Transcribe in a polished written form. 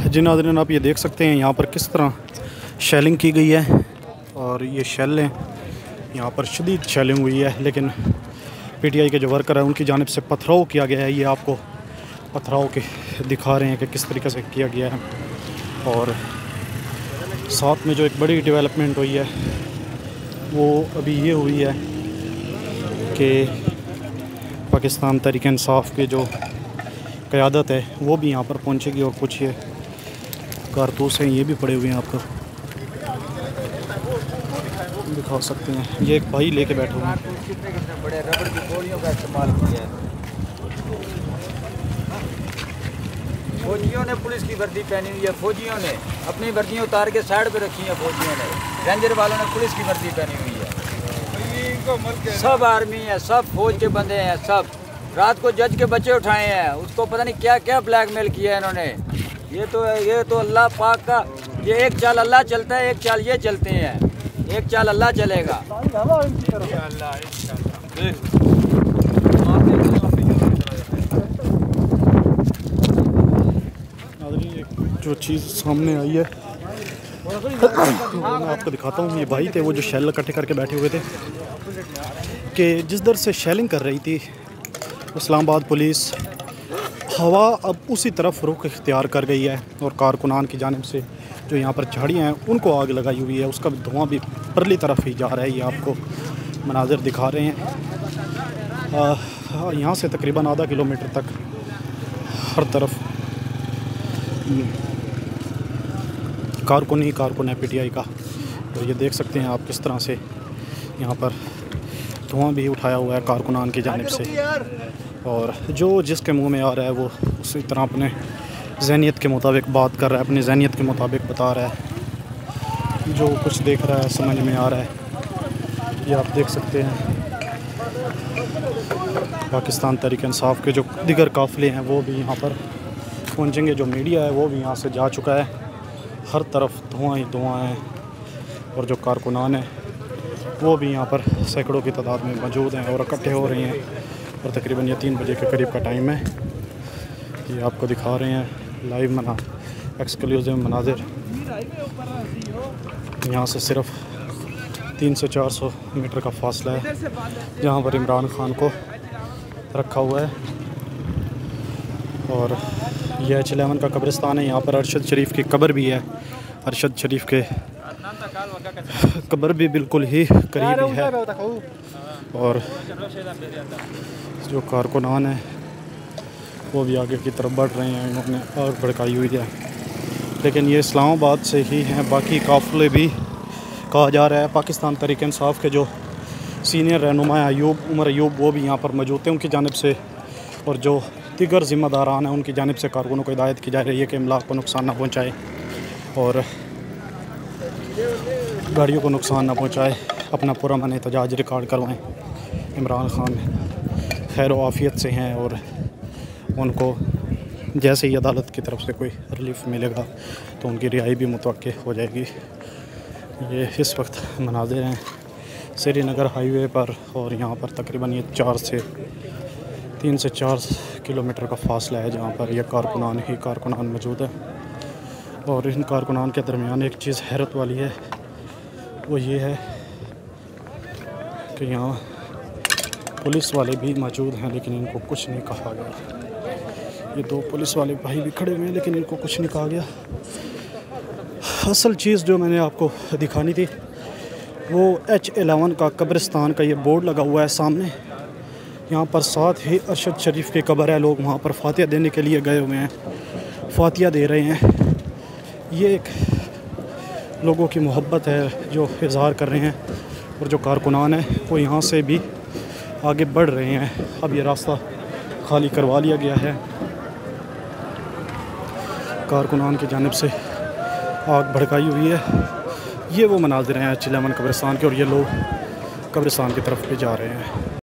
जी नाज़रीन, आप ये देख सकते हैं यहाँ पर किस तरह शेलिंग की गई है। और ये शेल हैं, यहाँ पर शदीद शेलिंग हुई है, लेकिन पीटीआई के जो वर्कर हैं उनकी जानिब से पथराव किया गया है। ये आपको पथराव के दिखा रहे हैं कि किस तरीके से किया गया है। और साथ में जो एक बड़ी डेवलपमेंट हुई है वो अभी ये हुई है कि पाकिस्तान तहरीक इंसाफ के जो क़यादत है वो भी यहाँ पर पहुँचेगी। और कुछ ये कारतूस हैं, ये भी पड़े हुए हैं, आपको दिखा सकते हैं। ये एक भाई लेके बैठे हुए हैं। बड़े रबड़ की गोलियों का इस्तेमाल किया है। फौजियों ने पुलिस की वर्दी पहनी हुई है, फौजियों ने अपनी वर्दियाँ उतार के साइड पे रखी हैं, फौजियों ने, रेंजर वालों ने पुलिस की वर्दी पहनी हुई है। सब आर्मी है, सब फौज के बंदे हैं, सब रात को जज के बच्चे उठाए हैं, उसको पता नहीं क्या क्या ब्लैकमेल किया है इन्होंने। ये तो अल्लाह पाक का, ये एक चाल अल्लाह चलता है, एक चाल ये चलते हैं, एक चाल अल्लाह चलेगा। जो चीज़ सामने आई है मैं आपको दिखाता हूँ। ये भाई थे वो जो शेल इकट्ठे करके बैठे हुए थे कि जिस दर से शेलिंग कर रही थी इस्लामाबाद पुलिस, हवा अब उसी तरफ रुख इख्तियार कर गई है। और कारकुनान की जानिब से जो यहाँ पर झाड़ियाँ हैं उनको आग लगाई हुई है, उसका धुआं भी परली तरफ ही जा रहा है। ये आपको मनाज़िर दिखा रहे हैं। यहाँ से तकरीबन आधा किलोमीटर तक हर तरफ कारकुन है पीटीआई का। तो ये देख सकते हैं आप किस तरह से यहाँ पर धुआं भी उठाया हुआ है कारकुनान की जानिब से। और जो जिसके मुंह में आ रहा है वो उसी तरह अपने ज़हनियत के मुताबिक बात कर रहा है, अपनी ज़हनियत के मुताबिक बता रहा है, जो कुछ देख रहा है समझ में आ रहा है। ये आप देख सकते हैं। पाकिस्तान तहरीक इंसाफ के जो दिगर काफ़िले हैं वो भी यहाँ पर पहुँचेंगे। जो मीडिया है वो भी यहाँ से जा चुका है। हर तरफ धुआं ही धुआं है। और जो कारकुनान हैं वो भी यहाँ पर सैकड़ों की तादाद में मौजूद हैं और इकट्ठे हो रहे हैं। और तकरीबन ये 3 बजे के करीब का टाइम है। ये आपको दिखा रहे हैं लाइव एक्सक्लूसिव मनाज़िर। यहाँ से सिर्फ 300 से 400 मीटर का फासला है जहाँ पर इमरान खान को रखा हुआ है। और यह H11 का कब्रिस्तान है। यहाँ पर अरशद शरीफ की कब्र भी है। अरशद शरीफ के कब्र भी बिल्कुल ही करीब है। और जो कारकुनान है वो भी आगे की तरफ बढ़ रहे हैं। इन्होंने आग भड़काई हुई है, लेकिन ये इस्लामाबाद से ही हैं। बाकी काफ़िले भी कहा जा रहा है पाकिस्तान तहरीक इंसाफ के जो सीनियर रहनुमा उमर अयूब वो भी यहाँ पर मौजूद थे उनकी जानिब से। और जो दिगर ज़िम्मेदारान हैं उनकी जानिब से कारकुनों को हिदायत की जा रही है कि इमलाक को नुकसान ना पहुँचाए और गाड़ियों को नुकसान ना पहुँचाए, अपना पूरा मन एहतजाज रिकॉर्ड करवाएं। इमरान खान खैर व आफ़ियत से हैं और उनको जैसे ही अदालत की तरफ से कोई रिलीफ मिलेगा तो उनकी रिहाई भी मुतवक्किल हो जाएगी। ये इस वक्त मनाज़िर हैं श्रीनगर हाईवे पर। और यहाँ पर तकरीबन ये 3 से 4 किलोमीटर का फासला है जहाँ पर यह कारकुनान मौजूद है। और इन कारकुनान के दरमियान एक चीज़ हैरत वाली है, वो ये है कि यहाँ पुलिस वाले भी मौजूद हैं लेकिन इनको कुछ नहीं कहा गया। ये 2 पुलिस वाले भाई भी खड़े हुए हैं लेकिन इनको कुछ नहीं कहा गया। असल चीज़ जो मैंने आपको दिखानी थी वो H11 का कब्रिस्तान का ये बोर्ड लगा हुआ है सामने। यहाँ पर साथ ही अरशद शरीफ की कब्र है। लोग वहाँ पर फातिहा देने के लिए गए हुए हैं, फातिहा दे रहे हैं। ये एक लोगों की मोहब्बत है जो इज़हार कर रहे हैं। और जो कारकुनान हैं वो यहाँ से भी आगे बढ़ रहे हैं। अब ये रास्ता खाली करवा लिया गया है। कारकुनान की जानिब से आग भड़काई हुई है। ये वो मनाज़िर हैं H11 कब्रिस्तान के। और ये लोग कब्रिस्तान की तरफ भी जा रहे हैं।